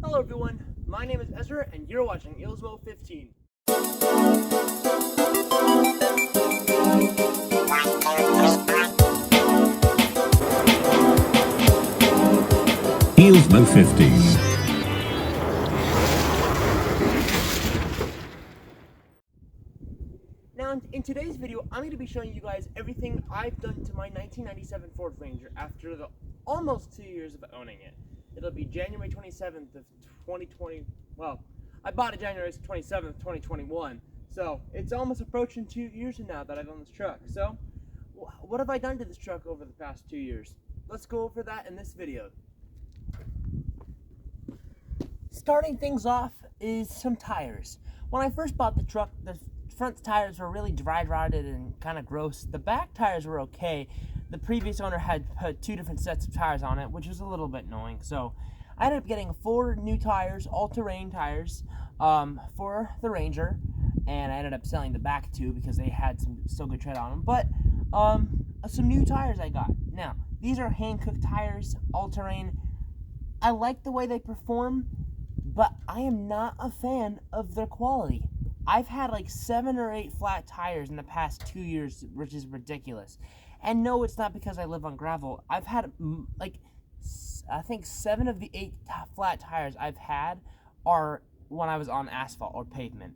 Hello everyone, my name is Ezra and you're watching Ilsmo 15. Ilsmo 15. Now in today's video, I'm going to be showing you guys everything I've done to my 1997 Ford Ranger after the almost 2 years of owning it. It'll be January 27th of 2020, well, I bought it January 27th, 2021, so it's almost approaching 2 years now that I've owned this truck. So, what have I done to this truck over the past 2 years? Let's go over that in this video. Starting things off is some tires. When I first bought the truck, the front tires were really dry rotted and kind of gross. The back tires were okay. The previous owner had put 2 different sets of tires on it, which was a little bit annoying. So I ended up getting 4 new tires, all-terrain tires, for the Ranger, and I ended up selling the back 2 because they had some still good tread on them. But some new tires I got. Now these are hand-cooked tires, all-terrain. I like the way they perform, but I am not a fan of their quality. I've had like 7 or 8 flat tires in the past 2 years, which is ridiculous. And no, it's not because I live on gravel. I've had like, I think 7 of the 8 flat tires I've had are when I was on asphalt or pavement.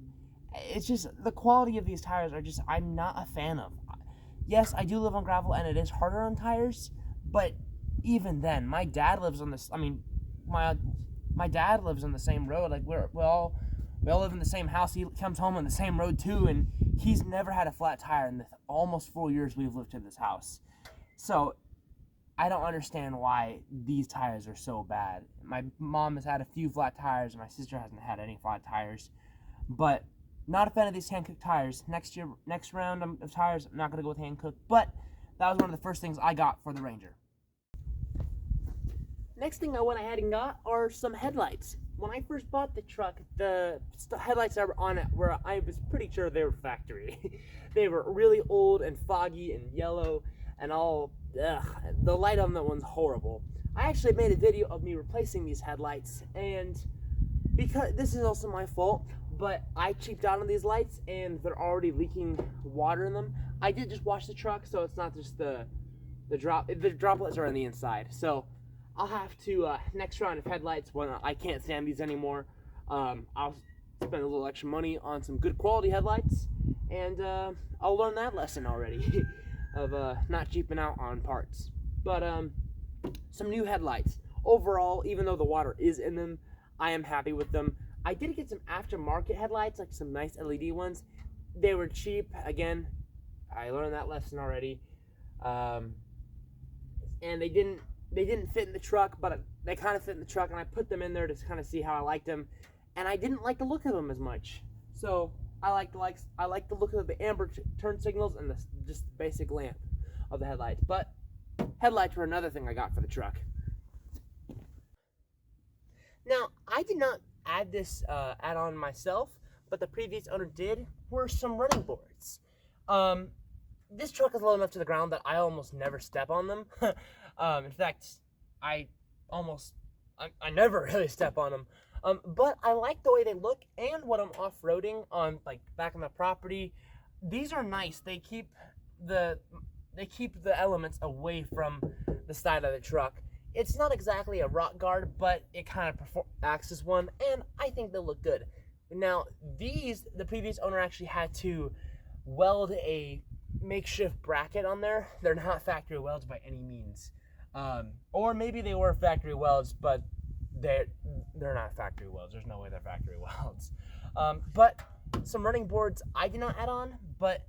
It's just, the quality of these tires are just, I'm not a fan of. Yes, I do live on gravel and it is harder on tires, but even then, my dad lives on this, my dad lives on the same road. Like we all live in the same house. He comes home on the same road too, and he's never had a flat tire in the almost 4 years we've lived in this house. So I don't understand why these tires are so bad. My mom has had a few flat tires, and my sister hasn't had any flat tires. But not a fan of these hand-cooked tires. Next round of tires, I'm not going to go with hand-cooked. But that was one of the first things I got for the Ranger. Next thing I went ahead and got are some headlights. When I first bought the truck, the headlights that were on it were, I was pretty sure they were factory. They were really old and foggy and yellow and all, ugh, the light on that one's horrible. I actually made a video of me replacing these headlights, and because this is also my fault, but I cheaped out on these lights and they're already leaking water in them. I did just wash the truck, so it's not just the droplets are on the inside. So I'll have to, next round of headlights, when I can't stand these anymore, I'll spend a little extra money on some good quality headlights, and I'll learn that lesson already of not cheaping out on parts. But some new headlights. Overall, even though the water is in them, I am happy with them. I did get some aftermarket headlights, like some nice LED ones. They were cheap. Again, I learned that lesson already. And they didn't fit in the truck, but they kind of fit in the truck, and I put them in there to kind of see how I liked them, and I didn't like the look of them as much. So I like the look of the amber turn signals and just the basic lamp of the headlights. But headlights were another thing I got for the truck. Now, I did not add this add-on myself, but the previous owner did, were some running boards. This truck is low enough to the ground that I almost never step on them. In fact, I never really step on them. But I like the way they look, and when I'm off-roading on, like, back on the property, these are nice. They keep the elements away from the side of the truck. It's not exactly a rock guard, but it kind of acts as one, and I think they look good. Now, the previous owner actually had to weld a makeshift bracket on there. They're not factory welds by any means. Or maybe they were factory welds, but they're not factory welds. There's no way they're factory welds. But some running boards I did not add on, but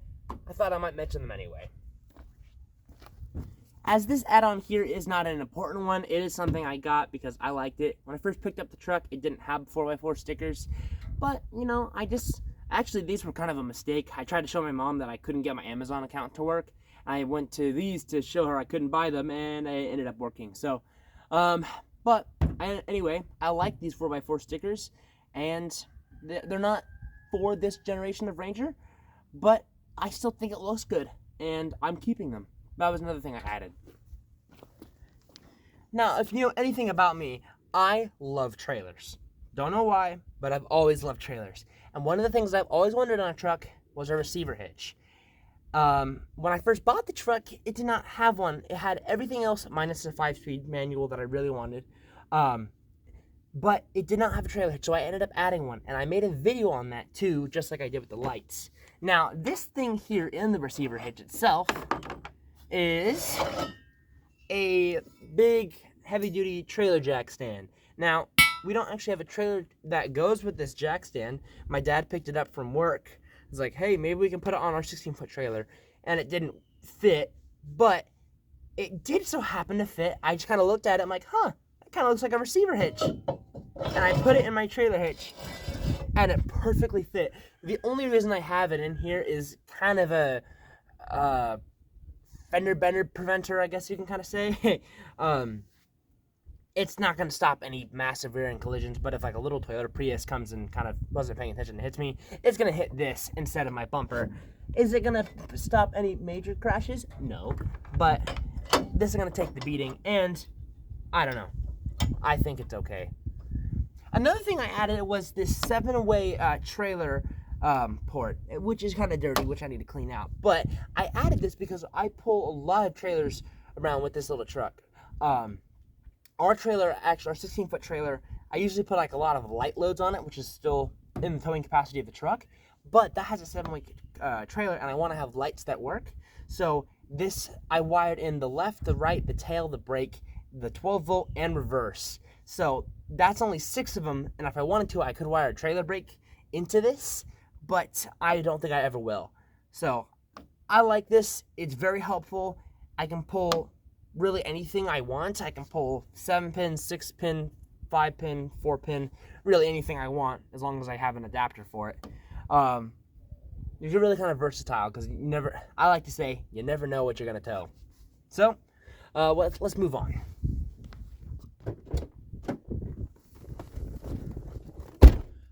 I thought I might mention them anyway. As this add-on here is not an important one, it is something I got because I liked it. When I first picked up the truck, it didn't have 4x4 stickers, but, you know, actually, these were kind of a mistake. I tried to show my mom that I couldn't get my Amazon account to work. I went to these to show her I couldn't buy them, and it ended up working. So, anyway, I like these 4x4 stickers, and they're not for this generation of Ranger, but I still think it looks good, and I'm keeping them. That was another thing I added. Now, if you know anything about me, I love trailers. Don't know why, but I've always loved trailers. And one of the things I've always wanted on a truck was a receiver hitch. When I first bought the truck, it did not have one. It had everything else minus the 5-speed manual that I really wanted. But it did not have a trailer hitch, so I ended up adding one. And I made a video on that too, just like I did with the lights. Now, this thing here in the receiver hitch itself is a big heavy-duty trailer jack stand. Now, we don't actually have a trailer that goes with this jack stand. My dad picked it up from work. He's like, hey, maybe we can put it on our 16-foot trailer. And it didn't fit, but it did so happen to fit. I just kind of looked at it. I'm like, huh, that kind of looks like a receiver hitch. And I put it in my trailer hitch, and it perfectly fit. The only reason I have it in here is kind of a fender bender preventer, I guess you can kind of say. It's not going to stop any massive rear-end collisions, but if like a little Toyota Prius comes and kind of wasn't paying attention and hits me, it's going to hit this instead of my bumper. Is it going to stop any major crashes? No, but this is going to take the beating, and I don't know. I think it's okay. Another thing I added was this 7-way trailer port, which is kind of dirty, which I need to clean out. But I added this because I pull a lot of trailers around with this little truck. Our trailer, actually, our 16-foot trailer, I usually put like a lot of light loads on it, which is still in the towing capacity of the truck. But that has a 7-way trailer, and I want to have lights that work. So this, I wired in the left, the right, the tail, the brake, the 12-volt, and reverse. So that's only 6 of them, and if I wanted to, I could wire a trailer brake into this, but I don't think I ever will. So I like this. It's very helpful. I can pull really anything I want. I can pull 7-pin, 6-pin, 5-pin, 4-pin, really anything I want, as long as I have an adapter for it. You're really kind of versatile, because I like to say, you never know what you're going to tow. So, let's move on.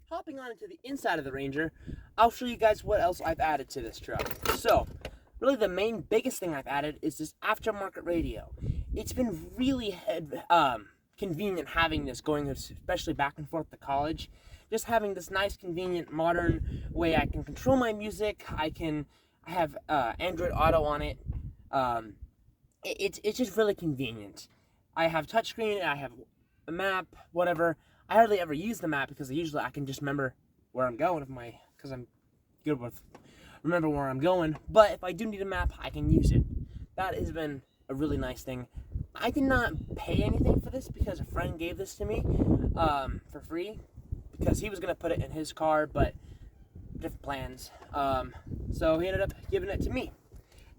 Hopping on into the inside of the Ranger, I'll show you guys what else I've added to this truck. So, really the biggest thing I've added is this aftermarket radio. It's been really convenient having this going, especially back and forth to college. Just having this nice, convenient, modern way I can control my music. I have Android Auto on it. It's just really convenient. I have touchscreen, I have a map, whatever. I hardly ever use the map because usually I can just remember where I'm going because I'm good with remember where I'm going. But if I do need a map, I can use it. That has been a really nice thing. I did not pay anything for this because a friend gave this to me for free because he was going to put it in his car, but different plans. So he ended up giving it to me.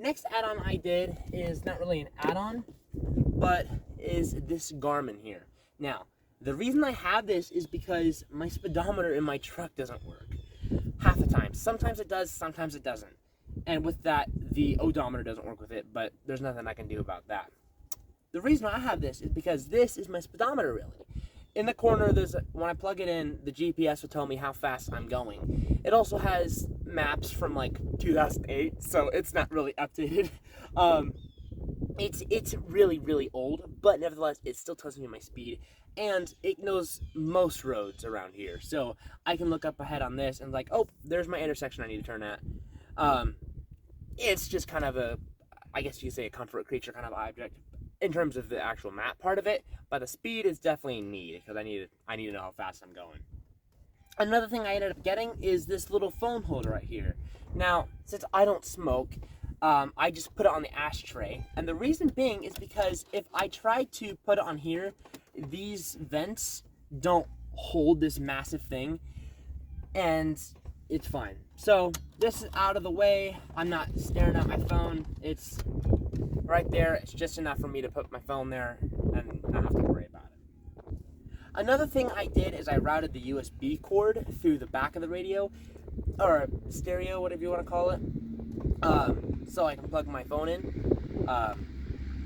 Next add-on I did is not really an add-on, but is this Garmin here. Now, the reason I have this is because my speedometer in my truck doesn't work half the time. Sometimes it does, sometimes it doesn't. And with that, the odometer doesn't work with it, but there's nothing I can do about that. The reason I have this is because this is my speedometer, really. In the corner, when I plug it in, the GPS will tell me how fast I'm going. It also has maps from like 2008, so it's not really updated. It's really, really old, but nevertheless, it still tells me my speed. And it knows most roads around here. So I can look up ahead on this and like, oh, there's my intersection I need to turn at. It's just kind of I guess you could say a comfort creature kind of object in terms of the actual map part of it. But the speed is definitely neat because I need to know how fast I'm going. Another thing I ended up getting is this little phone holder right here. Now, since I don't smoke, I just put it on the ashtray. And the reason being is because if I try to put it on here, these vents don't hold this massive thing, and it's fine. So this is out of the way. I'm not staring at my phone. It's right there. It's just enough for me to put my phone there and not have to worry about it. Another thing I did is I routed the USB cord through the back of the radio, or stereo, whatever you want to call it, so I can plug my phone in.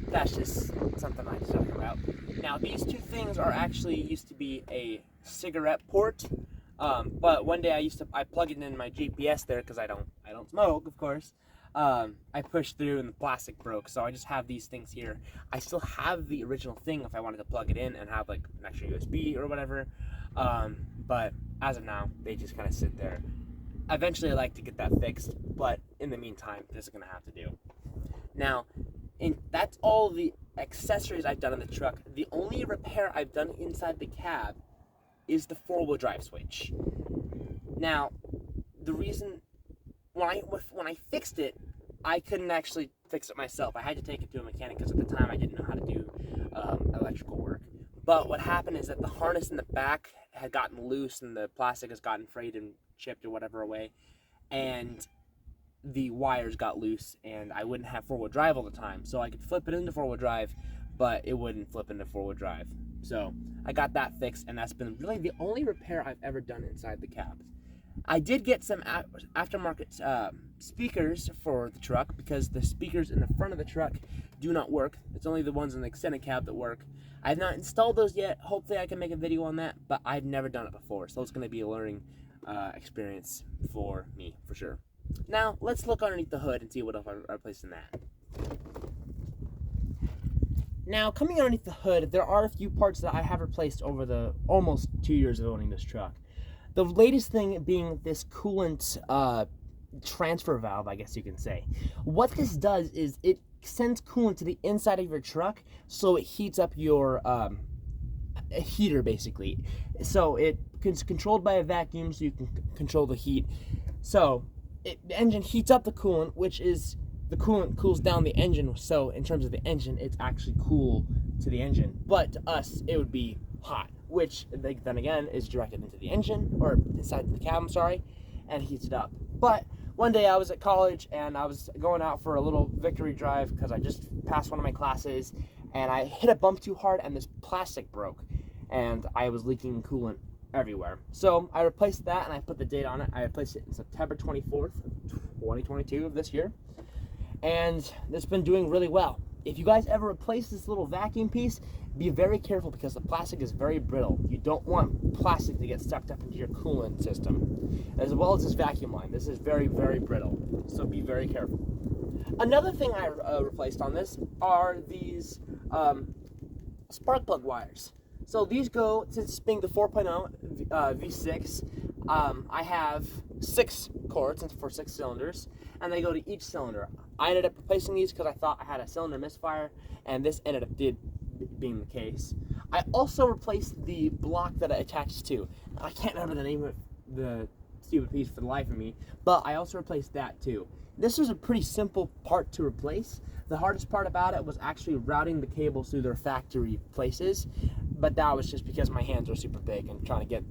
That's just something I talk about. Now, these two things are actually used to be a cigarette port, but one day I plugged it in my GPS there because I don't smoke, of course. I pushed through and the plastic broke, so I just have these things here. I still have the original thing if I wanted to plug it in and have like an extra USB or whatever. But as of now, they just kind of sit there. Eventually, I'd like to get that fixed, but in the meantime, this is going to have to do. Now, that's all the accessories I've done on the truck. The only repair I've done inside the cab is the 4-wheel drive switch. Now, the reason when I fixed it, I couldn't actually fix it myself. I had to take it to a mechanic because at the time I didn't know how to do electrical work. But what happened is that the harness in the back had gotten loose and the plastic has gotten frayed and chipped or whatever away, and the wires got loose, and I wouldn't have 4-wheel drive all the time. So I could flip it into 4-wheel drive, but it wouldn't flip into 4-wheel drive. So I got that fixed, and that's been really the only repair I've ever done inside the cab. I did get some aftermarket speakers for the truck because the speakers in the front of the truck do not work. It's only the ones in the extended cab that work. I've not installed those yet. Hopefully I can make a video on that, but I've never done it before, so it's going to be a learning experience for me, for sure. Now, let's look underneath the hood and see what else I replaced in that. Now, coming underneath the hood, there are a few parts that I have replaced over the almost 2 years of owning this truck. The latest thing being this coolant transfer valve, I guess you can say. What this does is it sends coolant to the inside of your truck, so it heats up your heater, basically. So it's controlled by a vacuum, so you can control the heat. So the engine heats up the coolant, which is the coolant cools down the engine. So in terms of the engine, it's actually cool to the engine, but to us, it would be hot, which then again is directed into the engine, or inside the cab, I'm sorry, and heats it up. But one day I was at college and I was going out for a little victory drive because I just passed one of my classes, and I hit a bump too hard and this plastic broke, and I was leaking coolant everywhere. So I replaced that, and I put the date on it. I replaced it in September 24th, 2022 of this year, and it's been doing really well. If you guys ever replace this little vacuum piece, be very careful because the plastic is very brittle. You don't want plastic to get sucked up into your coolant system, as well as this vacuum line. This is very, very brittle, so be very careful. Another thing I replaced on this are these spark plug wires. So these go, since being the 4.0 V6, I have 6 cords for 6 cylinders, and they go to each cylinder. I ended up replacing these because I thought I had a cylinder misfire, and this ended up being the case. I also replaced the block that it attaches to. I can't remember the name of the stupid piece for the life of me, but I also replaced that too. This was a pretty simple part to replace. The hardest part about it was actually routing the cables through their factory places, but that was just because my hands are super big and trying to get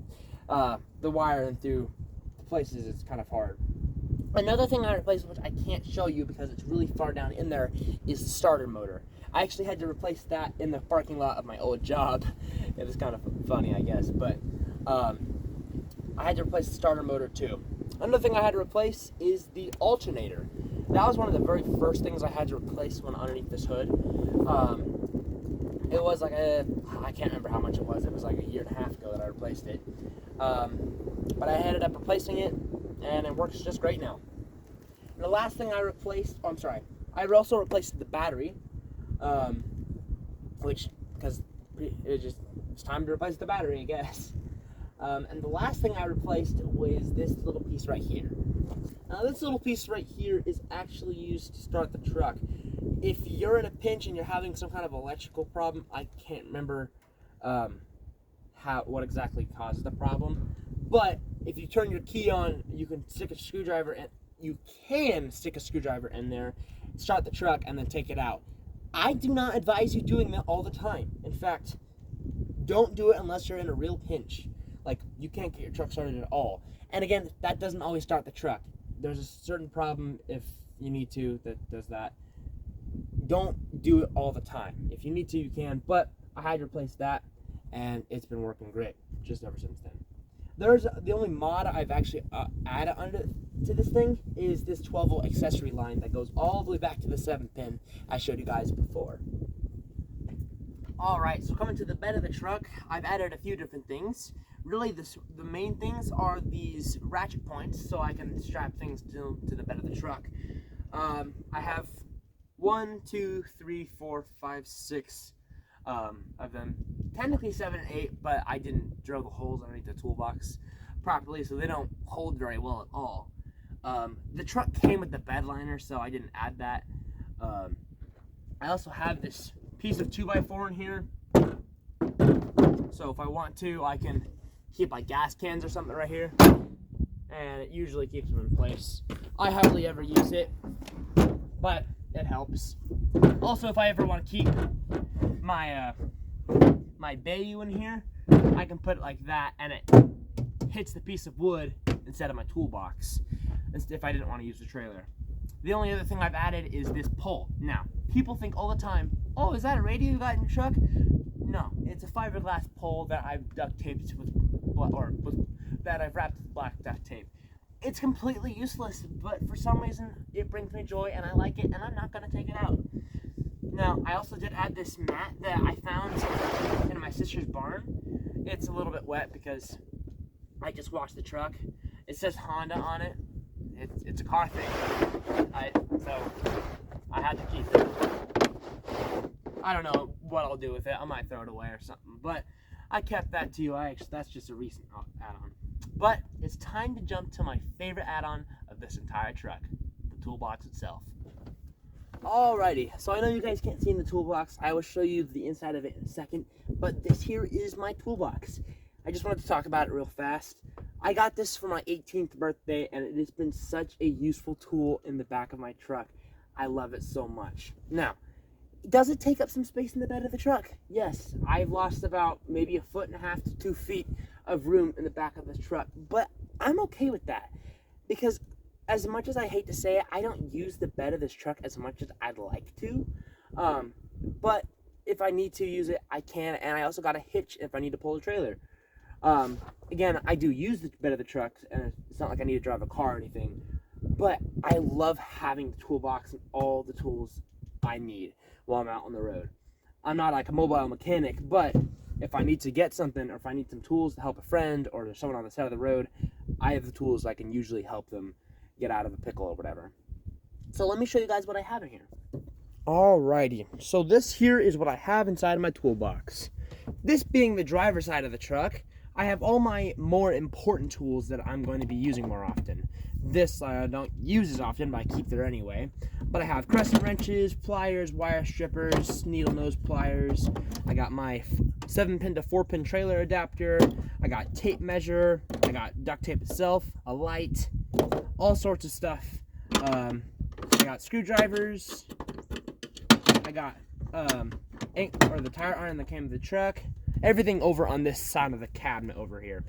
the wire in through the places it's kind of hard. Another thing I replaced, which I can't show you because it's really far down in there, is the starter motor. I actually had to replace that in the parking lot of my old job. It was kind of funny, I guess, but I had to replace the starter motor too. Another thing I had to replace is the alternator. That was one of the very first things I had to replace when underneath this hood. It was like I can't remember how much it was. It was like a year and a half ago that I replaced it. But I ended up replacing it, and it works just great now. And the last thing I replaced, I also replaced the battery, which, because it's time to replace the battery, I guess. And the last thing I replaced was this little piece right here. Now this little piece right here is actually used to start the truck. If you're in a pinch and you're having some kind of electrical problem, I can't remember what exactly causes the problem, but if you turn your key on, you can stick a screwdriver in there, start the truck, and then take it out. I do not advise you doing that all the time. In fact, don't do it unless you're in a real pinch. Like, you can't get your truck started at all. And again, that doesn't always start the truck. There's a certain problem if you need to that does that. Don't do it all the time. If you need to, you can, but I had to replace that, and it's been working great just ever since then. The only mod I've actually added onto this thing is this 12-volt accessory line that goes all the way back to the 7-pin I showed you guys before. Alright, so coming to the bed of the truck, I've added a few different things. Really, the main things are these ratchet points, so I can strap things to the bed of the truck. I have 1, 2, 3, 4, 5, 6 of them. technically 7 and 8, but I didn't drill the holes underneath the toolbox properly, so they don't hold very well at all. The truck came with the bed liner, so I didn't add that. I also have this piece of 2x4 in here, so if I want to, I can keep like gas cans or something right here, and it usually keeps them in place. I hardly ever use it, but it helps. Also, if I ever want to keep my my bayu in here, I can put it like that, and it hits the piece of wood instead of my toolbox, if I didn't want to use the trailer. The only other thing I've added is this pole. Now, people think all the time, oh, is that a radio you got in your truck? No, it's a fiberglass pole that I've duct taped that I've wrapped with black duct tape. It's completely useless, but for some reason it brings me joy and I like it, and I'm not gonna take it out. Now, I also did add this mat that I found in my sister's barn. It's a little bit wet because I just washed the truck. It says Honda on it. It's a car thing. So I had to keep it. I don't know what I'll do with it. I might throw it away or something, but I kept that too. That's just a recent add-on. But it's time to jump to my favorite add-on of this entire truck, the toolbox itself. Alrighty, so I know you guys can't see in the toolbox. I will show you the inside of it in a second, but this here is my toolbox. I just wanted to talk about it real fast. I got this for my 18th birthday, and it has been such a useful tool in the back of my truck. I love it so much. Now, does it take up some space in the bed of the truck? Yes, I've lost about maybe 1.5 to 2 feet of room in the back of the truck, but I'm okay with that, because as much as I hate to say it, I don't use the bed of this truck as much as I'd like to, but if I need to use it, I can, and I also got a hitch if I need to pull a trailer. Again, I do use the bed of the truck, and it's not like I need to drive a car or anything, but I love having the toolbox and all the tools I need while I'm out on the road. I'm not like a mobile mechanic, but if I need to get something, or if I need some tools to help a friend or there's someone on the side of the road, I have the tools I can usually help them get out of a pickle or whatever. So let me show you guys what I have in here. Alrighty, so this here is what I have inside of my toolbox. This being the driver's side of the truck, I have all my more important tools that I'm going to be using more often. This I don't use as often, but I keep there anyway. But I have crescent wrenches, pliers, wire strippers, needle nose pliers. I got my 7-pin to 4-pin trailer adapter. I got tape measure. I got duct tape itself, a light, all sorts of stuff. I got screwdrivers. I got the tire iron that came with the truck. Everything over on this side of the cabinet over here.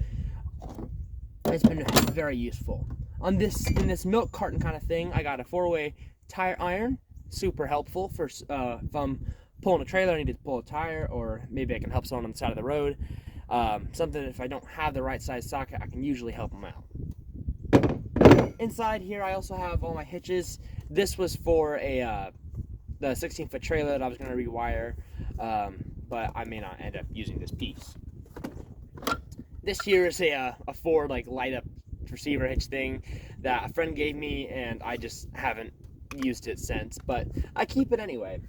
It's been very useful. In this milk carton kind of thing, I got a 4-way tire iron. Super helpful for if I'm pulling a trailer, I need to pull a tire, or maybe I can help someone on the side of the road. Something if I don't have the right size socket, I can usually help them out. Inside here, I also have all my hitches. This was for the 16-foot trailer that I was going to rewire, but I may not end up using this piece. This here is a Ford light up receiver hitch thing that a friend gave me, and I just haven't used it since, but I keep it anyway.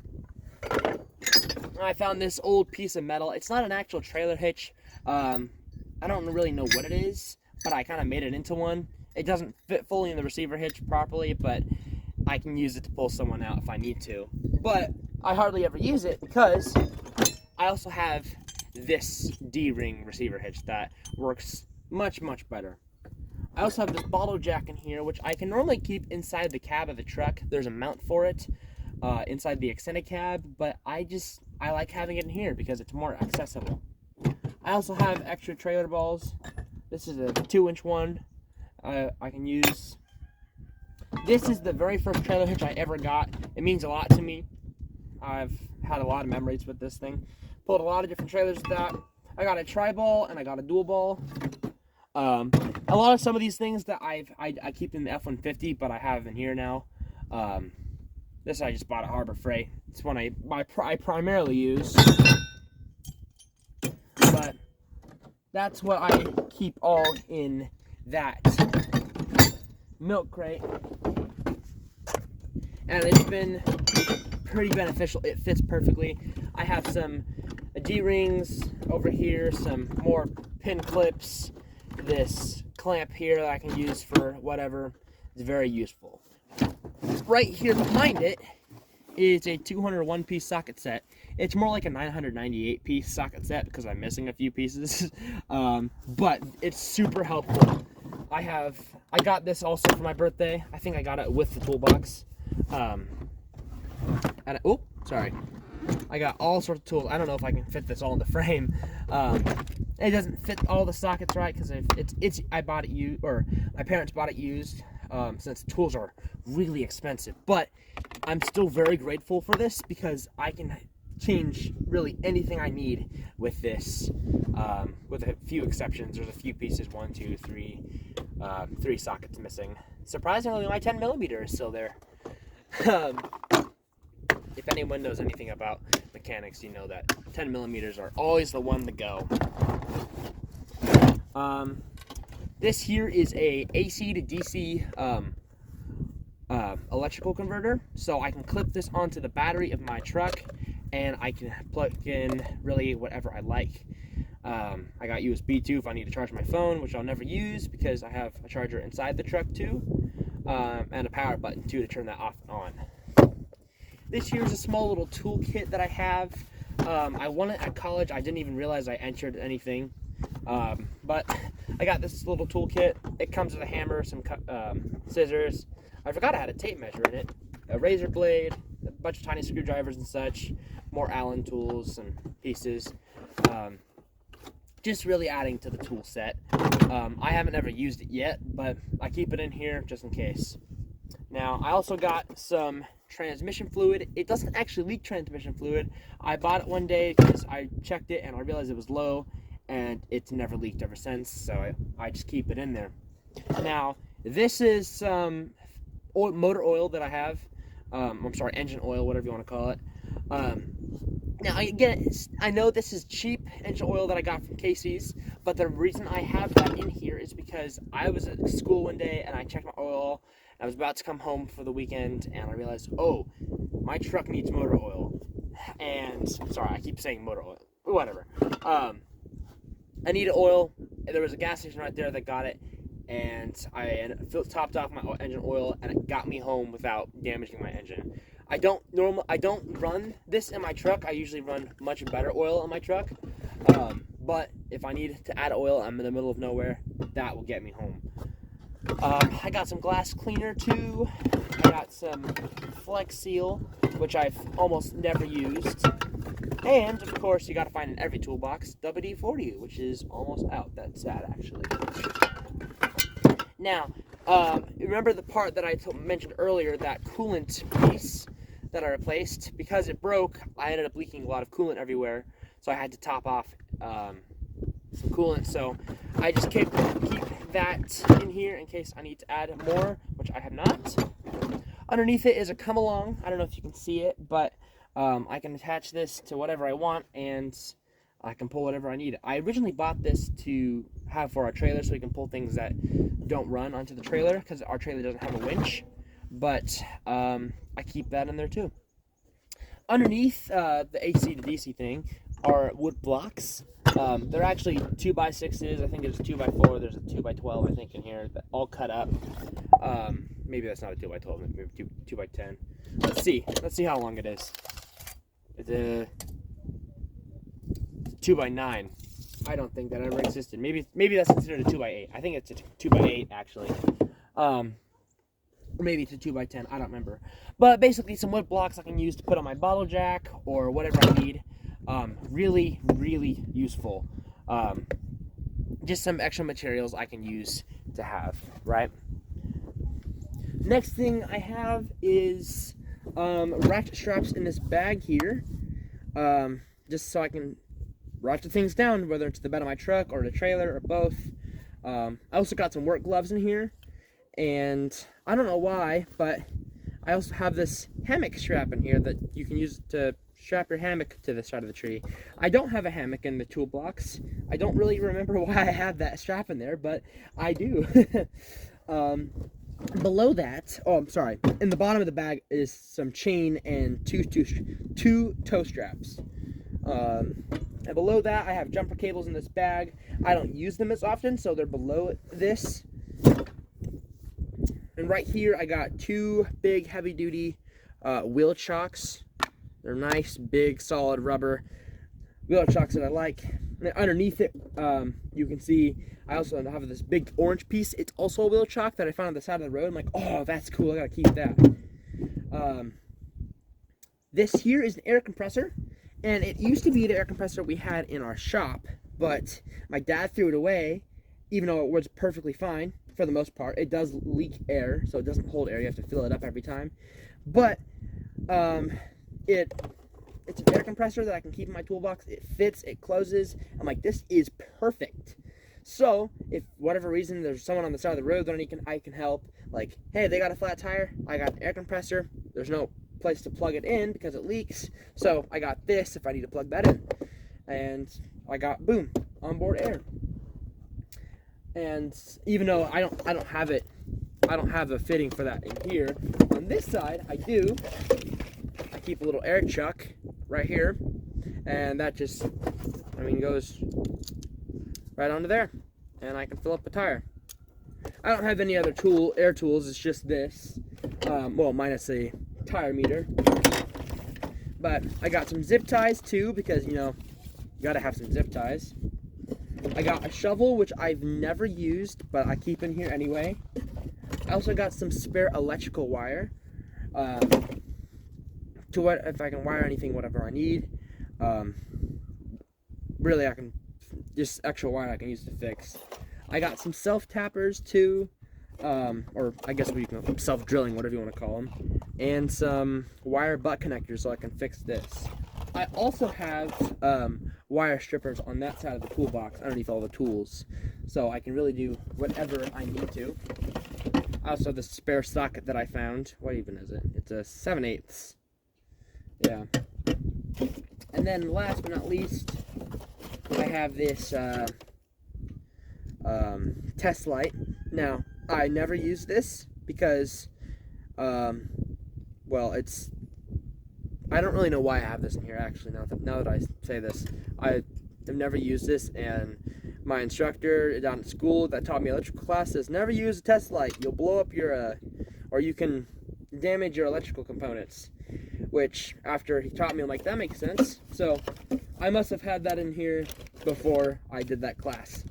I found this old piece of metal. It's not an actual trailer hitch. I don't really know what it is, but I kind of made it into one. It doesn't fit fully in the receiver hitch properly, but I can use it to pull someone out if I need to. But I hardly ever use it because I also have this D-ring receiver hitch that works much, much better. I also have this bottle jack in here, which I can normally keep inside the cab of the truck. There's a mount for it inside the extended cab, but I like having it in here because it's more accessible. I also have extra trailer balls. This is a 2-inch one I can use. This is the very first trailer hitch I ever got. It means a lot to me. I've had a lot of memories with this thing. Pulled a lot of different trailers with that. I got a tri-ball and I got a dual ball. A lot of some of these things that I keep in the F-150, but I have in here now. This I just bought at Harbor Freight. It's one I primarily use. But that's what I keep all in that milk crate. And it's been pretty beneficial. It fits perfectly. I have some D-rings over here, some more pin clips, this clamp here that I can use for whatever. It's very useful. Right here behind it is a 201 piece socket set. It's more like a 998 piece socket set because I'm missing a few pieces, but it's super helpful. I got this also for my birthday. I think I got it with the Toolbox. I got all sorts of tools. I don't know if I can fit this all in the frame. It doesn't fit all the sockets right because I bought it used, or my parents bought it used, since tools are really expensive. But I'm still very grateful for this because I can change really anything I need with this, with a few exceptions. There's a few pieces, 1, 2, 3, 3 sockets missing. Surprisingly, my 10mm is still there. If anyone knows anything about mechanics, you know that 10mm are always the one to go. This here is a AC to DC electrical converter, so I can clip this onto the battery of my truck, and I can plug in really whatever I like. I got USB too if I need to charge my phone, which I'll never use because I have a charger inside the truck too, and a power button too to turn that off and on. This here is a small little toolkit that I have. I won it at college. I didn't even realize I entered anything. But I got this little toolkit. It comes with a hammer, some scissors. I forgot I had a tape measure in it, a razor blade, a bunch of tiny screwdrivers and such, more Allen tools and pieces. Just really adding to the tool set. I haven't ever used it yet, but I keep it in here just in case. Now, I also got some transmission fluid. It doesn't actually leak transmission fluid. I bought it one day because I checked it and I realized it was low, and it's never leaked ever since, so I just keep it in there. Now, this is some motor oil that I have. Engine oil, whatever you want to call it. Now, again, I know this is cheap engine oil that I got from Casey's, but the reason I have that in here is because I was at school one day and I checked my oil. I was about to come home for the weekend, and I realized, oh, my truck needs motor oil. And, sorry, I keep saying motor oil. Whatever. I needed oil. There was a gas station right there that got it, and I topped off my engine oil, and it got me home without damaging my engine. I don't run this in my truck. I usually run much better oil in my truck. But if I need to add oil, I'm in the middle of nowhere, that will get me home. I got some glass cleaner too. I got some Flex Seal, which I've almost never used. And of course, you gotta find in every toolbox WD-40, which is almost out. That's sad, actually. Now, remember the part that I mentioned earlier, that coolant piece that I replaced? Because it broke, I ended up leaking a lot of coolant everywhere, so I had to top off some coolant. So I just keep that in here in case I need to add more, which I have not. Underneath it is a come along. I don't know if you can see it, but I can attach this to whatever I want, and I can pull whatever I need. I originally bought this to have for our trailer so we can pull things that don't run onto the trailer because our trailer doesn't have a winch, but I keep that in there too. Underneath the AC to DC thing are wood blocks. They're actually 2x6s. I think there's a 2x4. There's a 2x12, I think, in here, that all cut up. Maybe that's not a 2x12. Maybe 2x10. Let's see. Let's see how long it is. It's a 2x9. I don't think that ever existed. Maybe that's considered a 2x8. I think it's a 2x8 actually. Or maybe it's a 2x10. I don't remember. But basically, some wood blocks I can use to put on my bottle jack or whatever I need. Really, really useful. Just some extra materials I can use to have, right? Next thing I have is ratchet straps in this bag here, just so I can ratchet things down, whether it's the bed of my truck or the trailer or both. I also got some work gloves in here, and I don't know why, but I also have this hammock strap in here that you can use to strap your hammock to the side of the tree. I don't have a hammock in the toolbox. I don't really remember why I have that strap in there, but I do. Below that, in the bottom of the bag is some chain and two toe straps. And below that, I have jumper cables in this bag. I don't use them as often, so they're below this. And right here, I got 2 big heavy-duty wheel chocks. They're nice, big, solid rubber wheel chocks that I like. And then underneath it, you can see I also have this big orange piece. It's also a wheel chock that I found on the side of the road. I'm like, oh, that's cool. I gotta keep that. This here is an air compressor, and it used to be the air compressor we had in our shop, but my dad threw it away, even though it was perfectly fine for the most part. It does leak air, so it doesn't hold air. You have to fill it up every time. But it's an air compressor that I can keep in my toolbox. It fits, it closes. I'm like, this is perfect. So if whatever reason there's someone on the side of the road that I can help, like, hey, they got a flat tire, I got an air compressor, there's no place to plug it in because it leaks, so I got this if I need to plug that in, and I got, boom, onboard air. And even though I don't have a fitting for that in here, on this side I do. I keep a little air chuck right here, and that just, goes right onto there, and I can fill up a tire. I don't have any other air tools. It's just this, well, minus a tire meter. But I got some zip ties too, because you gotta have some zip ties. I got a shovel, which I've never used, but I keep in here anyway. I also got some spare electrical wire, if I can wire anything, whatever I need. Really, I can just extra wire I can use to fix. I got some self-tappers too, or I guess we can self-drilling, whatever you want to call them, and some wire butt connectors so I can fix this. I also have wire strippers on that side of the toolbox underneath all the tools, so I can really do whatever I need to. I also have the spare socket that I found. What even is it? It's a 7/8. Yeah. And then last but not least, I have this test light. Now, I never use this because, well, I don't really know why I have this in here, actually, now that I say this. I have never used this, and my instructor down at school that taught me electrical class says, never use a test light. You'll blow up your, or you can damage your electrical components. Which, after he taught me, I'm like, that makes sense. So, I must have had that in here before I did that class.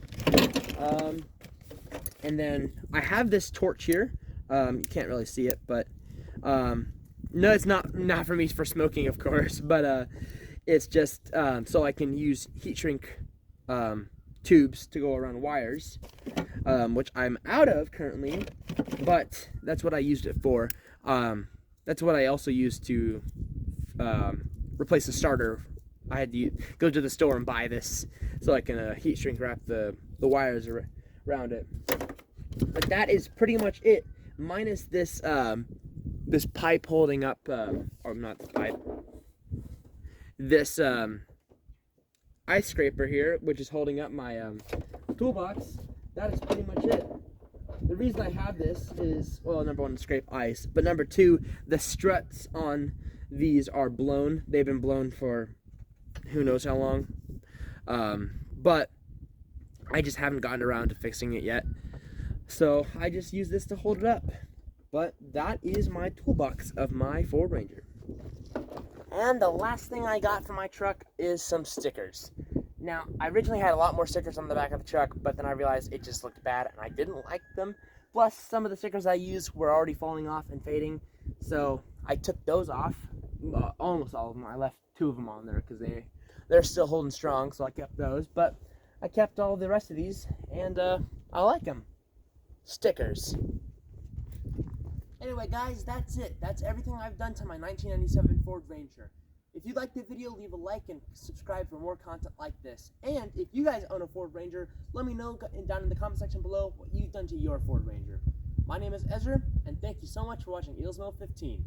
And then I have this torch here. You can't really see it, but no, it's not for me, for smoking, of course. But it's just so I can use heat shrink tubes to go around wires, which I'm out of currently. But that's what I used it for. That's what I also used to replace the starter. I had to go to the store and buy this so I can heat shrink wrap the wires around it. But that is pretty much it, minus this this pipe holding up, or not the pipe, this ice scraper here, which is holding up my toolbox. That is pretty much it. The reason I have this is, well, number one, to scrape ice, but number two, the struts on these are blown. They've been blown for who knows how long, but I just haven't gotten around to fixing it yet, so I just use this to hold it up. But that is my toolbox of my Ford Ranger. And the last thing I got for my truck is some stickers. Now, I originally had a lot more stickers on the back of the truck, but then I realized it just looked bad and I didn't like them. Plus, some of the stickers I used were already falling off and fading, so I took those off. Almost all of them. I left 2 of them on there because they're still holding strong, so I kept those. But I kept all the rest of these, and I like them. Stickers. Anyway, guys, that's it. That's everything I've done to my 1997 Ford Ranger. If you liked the video, leave a like and subscribe for more content like this. And if you guys own a Ford Ranger, let me know down in the comment section below what you've done to your Ford Ranger. My name is Ezra, and thank you so much for watching Eelsmo 15.